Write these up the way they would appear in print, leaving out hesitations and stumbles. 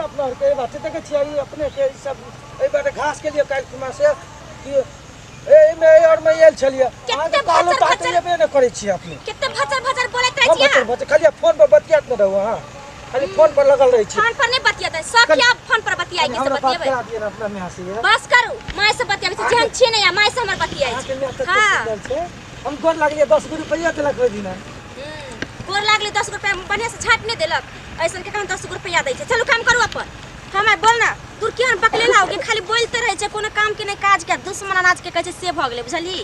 अपना के बात देखे छियै अपने के सब ए बारे घास के लिए काल खुमा से कि ए में और मैं आयल छलिए अहाँ के बालो टाट लेबे न करै छी अपने केते भचर भचर बोलैत रहै छियै भचर खाली फोन पर बतियात न रहू हां खाली फोन पर लगल रहै छी फोन पर नहीं बतियात सब क्या फोन पर बतियाई के से बतियाबे हमरा दिए अपना में हंसी है बस करू माय से बतियाबे से जेहन छी नहीं माय से हमर बतियाई छी हां हम गोर लागलिए 10 रुपया देलक ओइ दिन गोर लागले 10 रुपया बढ़िया से छाट नहीं देलक ऐसन के कहन 10 रुपया दै छै चलू काम करू अपन हमें बोलना तू केहन बकले लाओगे खाली बोलते रहे छै कोनो काम के नहीं काज के दुश्मन अनाज के कहै छै से भ गेलै बुझली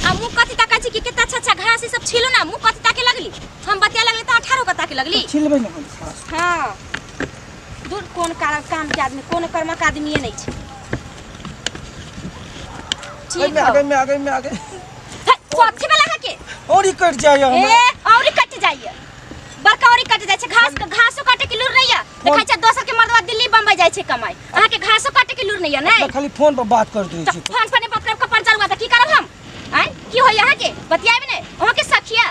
आ मुंह कथि ताकै छी कि केतना अच्छा घास ई सब छिलो ना मुंह कथि ताके लगली हम बतिया लगले त 18 कथा के लगली छिलबै न घास हां दूर कोन काम के आदमी कोन कर्म के आदमी नहीं छै ठीक है में आगे कथि में लगा के औरी कट जाय हम ए औरी कट जाय बड़का औरी कट जाय छै घासो काटे के लूर नहीं है देखै छै दोसर के मर्दवा दिल्ली बम्बई जाय छै कमाई अहाँ के घासो काटे के लूर नहीं है नहीं खाली फोन पर बात कर दै छी फोन पर नहीं बात करब कपर चलवा त की करब हम हैं की होय अहाँ के बतियाबे ने अहाँ के सखिया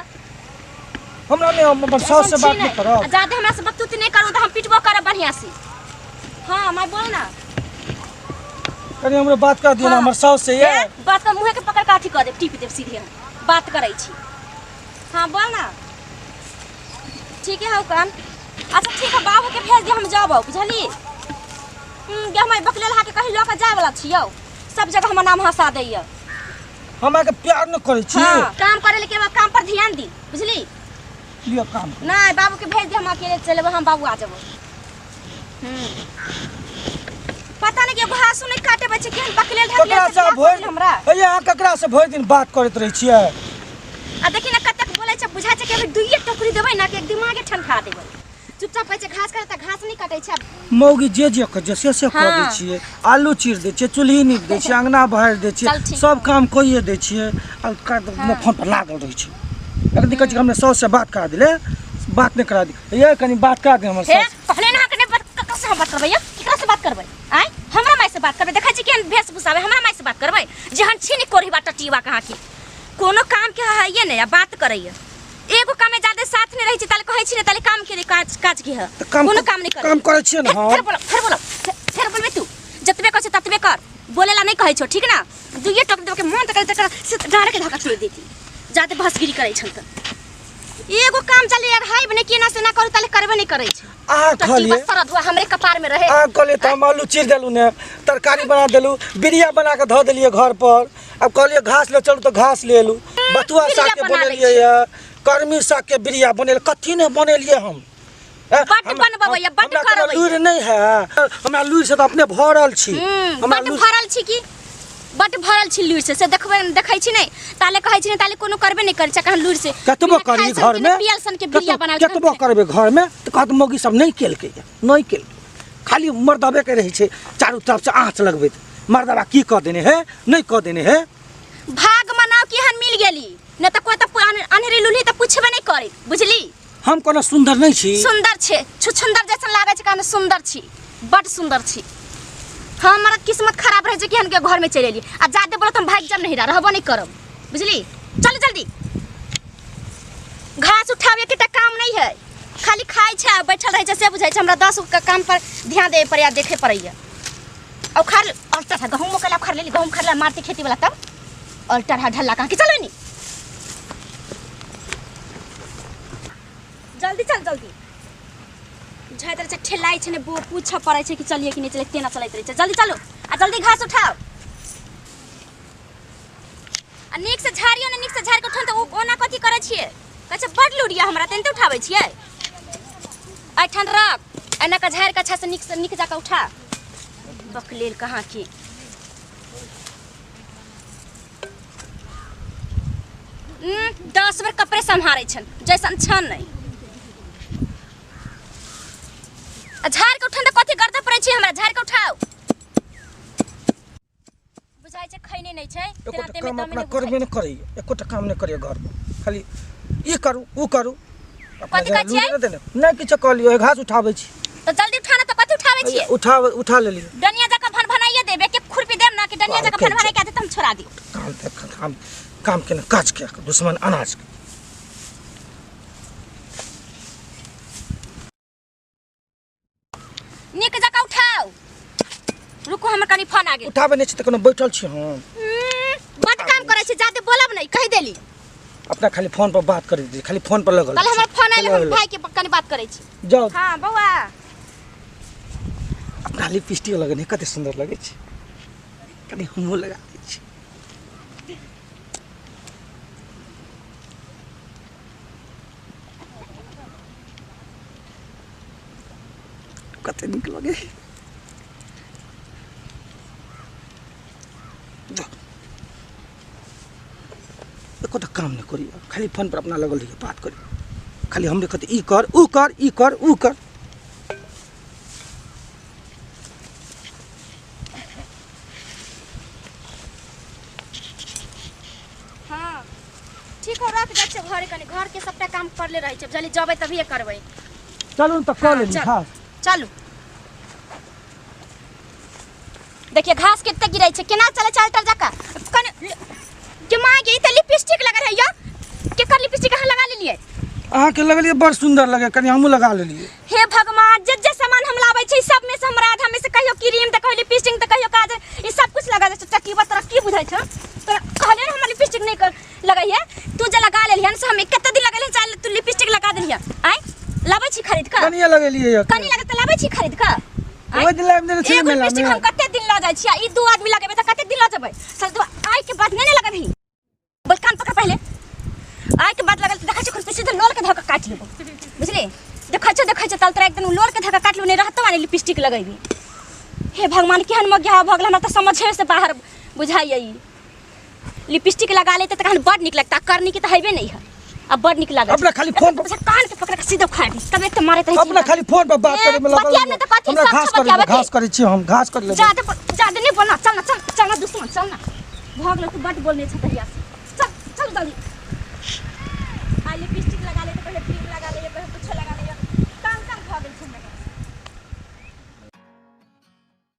हमरा में हमर सास से बात नहीं करब ज्यादा हमरा से बकतूती नहीं करू त हम पिटबो करब बढ़िया से हां मैं बोल ना कनी हमरा बात कर दियो ना हमर सास से ये बात का मुंह के पकड़ के अथी कर दे टिप दे सीधे बात करै छी हां बोल ना ठीक है काम अच्छा ठीक है बाबू के भेज दे हम जाबो बुझली गे हम बकले लहा के कहि ल के जाय वाला छियौ सब जगह हमर नाम हंसा दैय हमरा के प्यार न करै छी हां काम करे ले के काम पर ध्यान दी बुझली लियो काम नहीं बाबू के भेज दे हम अकेले चलेबो हम बाबू आ जाबो पता नहीं के घासो नहीं काटे बच्चे केहन बकले ढकले हमरा भैया ककरा से भर दिन बात करत रहै छियै आ देखि ना कतक बोलै छै बुझा छै कि अभी दुइये टोकरी देबै ना कि एक दिमागे ठंडा देबै चुपचाप कहै छै घास करे त घास नहीं काटै छै मौगी जे कर से कर दै छियै आलू चीर दै छियै चुल्ही नीप दै छियै अंगना बहार दै छियै सब काम कोइए दै छियै आ फोन पर लागल रहै छै एक दिन कहै छै हमने सास से बात करा दिले बात नहीं करा दी ये कनी बात करा दे हमर सास पहले ना कने ककरा से बात करबै केकरा से बात करबै आय हमरा माय से बात करबै देखै छी केहन भेष भूषावे हमरा माय से बात करबै जहन छी नि कोरही बाटा टीवा कहाँ की कोनो काम के हइए ने बात करैया एगो काम में ज्यादा साथ नहीं रही छी ताले कहै छी ने ताले काम के काज की है कोनो काम नहीं कर काम करै छी न हम फिर बोलबे तू जतबे कहै छ ततबे कर बोलेला नहीं कहै छो ठीक ना दुइये टक दे के मन तक से डारे के धक्का छोड़ देती ज्यादा बहसगिरी करै छन त एगो काम चले यार हाई बने केना से ना करू ताले करबे नहीं करै छै आ खलिए सरद हुआ हमरे कपार में रहे आ कहले त हम आलू चीर देलु ने तरकारी बना देलु बिरिया बना के ध देलिए घर पर अब कहलिए घास ले चलू तो घास ले लू बतुआ साग के बनेलिए या कर्मी साग के बिरिया बनेल कथि ने बनेलिए हम बट बनबबै या बट करबै लूर नहीं है हमरा लूर से त अपने भरल छी हमरा बट भरल छी की बट भरल छी लूर से देखबै देखै छी नहीं ताले कहै छी नहीं ताले कोनो करबे नहीं करै छ कहन लूर से कतबो करी घर में पियल सन के बिरिया बना कतबो करबे घर में त कहत मोगी सब नहीं केलके नहीं केल खाली मर्दबे के रही छै चारों तरफ से आंच लगबे मर्दबा की क देने है नहीं क देने है भाग मनाओ कि हन मिल गेली न त कोई त अनहरी लुली त पूछबे नहीं करे बुझली हम कोनो सुंदर नहीं छी सुंदर छे छुछुंदर जैसन लागे छै कहन सुंदर छी बड सुंदर छी हमारा किस्मत खराब रहे छै कि हन के घर में चले एली आ जादे बोलत हम भाग जम नहीं रहबो नहीं करब बुझली चल जल्दी घास उठावे के त काम नहीं है खाली खाई छै बैठल रहे छै से बुझाई छै हमरा 10 का काम पर ध्यान दे पड़या देखे पड़ैया अखर अल्टर है गहूं मकला खर लेली गहूं खरला मारती खेती वाला तब अल्टर है ढल्ला कहां के चलो नी जल्दी चल जल्दी बुझाइत रहे छै ठेलाई छै ने बो पूछ पड़ै छै कि चलिए कि नहीं चले केना चलैत रहे छै जल्दी चलो आ जल्दी घास उठाओ आ नीक से झाड़ियो ने नीक से झाड़ के उठन त ओना कथि करे छिए कहै छै बड लुड़िया हमरा तेनते उठाबै छिए ऐठन रख एना का झाड़ के अच्छा से नीक जाके उठा बकलेल कहाँ की 10 बेर कपड़े संभारे छन जैसन छन नहीं झाड़ के उठन त कथि गर्दा पड़ै छै हमरा झाड़ के उठाओ बुझाई छै खैने नहीं छै तेना ते में दम नहीं करबे न करै एकोटा काम नहीं करिए घर में खाली ई करू उ करू कथि कहै छियै नहीं किछ क लियो घास उठाबै छी तो जल्दी उठाना तो कथि उठाबै छियै उठा ले लियो डनिया जका भन भनाइए देबे के खुरपी देब ना कि डनिया जका भन भनाइ के तुम छोड़ा दियो काम के न काज के दुश्मन अनाज के निक जका उठाओ। रुको हमर कनी फोन आ गेल। उठाबे नहीं छ त कोनो बैठल छी हम। बड काम करे छी जाते बोलब नहीं कह देली। अपना खाली फोन पर बात कर दे खाली फोन पर लगल। कल हमर फोन आइल हम भाई के कनी बात करे छी। जाओ। हां बौआ अपना लिपस्टिक लगने कते सुंदर लगे छै कनी हमहु लगा दै छी। कते नीक लगे। एको तो काम नहीं करी खाली फोन पर अपना लगल रही बात करी खाली हमरे कहते ई कर ऊ कर ई कर ऊ कर। हां ठीक हो रख जा छै घरे कनी घर के सबटा काम करले रहै छै जल्दी जबै तभी करबै। चलू त कर लेली घास। चलू देखिए घास कितने गिरै छै केना चले चालटर जाका कने के मां के त लिपस्टिक लगा है यो के कर लिपस्टिक कहां लगा लेलिए। अहाँ के लगलिए बड़ सुंदर लगे कनी हमहु लगा लेलिए। हे भगवान जे सामान हम लाबै छै सब में से हमरा आधा में से कहियो क्रीम त कहियो लिपस्टिक त कहियो काजल ई सब कुछ लगा दे छ की बतरा की बुझाइ छ तोरा कहले हम लिपस्टिक नहीं कर लगाइए तू जे लगा लेलिहन से हम कते दिन लगले चाल तू लिपस्टिक लगा देलिए आइ लाबै छी खरीद के कनिया लगेलिए कनी लगे त लाबै छी खरीद के ओइ दिन लाइव देने छी मेला में हम कते दिन ल जाइ छी ई दू आदमी लगेबे त कते दिन ल जेबै चल तू आइ के बाद नहीं लगेबही बस कान पकड़ पहले आइ के बाद लगल देखा छ खुद सीधे लोल के धक्का काट लेबो बुझली देखा छ तल तोरा एकदम लोल के धक्का काट लेबो नहीं रहत माने लिपस्टिक लगेबी। हे भगवान केहन मग्या भगल हमरा त समझे से बाहर बुझाइए ई लिपस्टिक लगा लेते त कहन बड़ निक लगता करनी की त हेबे नहीं है अब बड़ निक लागत। अपना खाली फोन पर कान के पकड़ के सीधे उखाड़ दी तब एक त मारत रही अपना खाली फोन पर बात करे में लगल। हमरा घास करे छी हम घास कर ले ज्यादा नहीं बोलना चल ना दुश्मन चल ना भाग ले तू बड़ बोलने छ तहिया चल चल जल्दी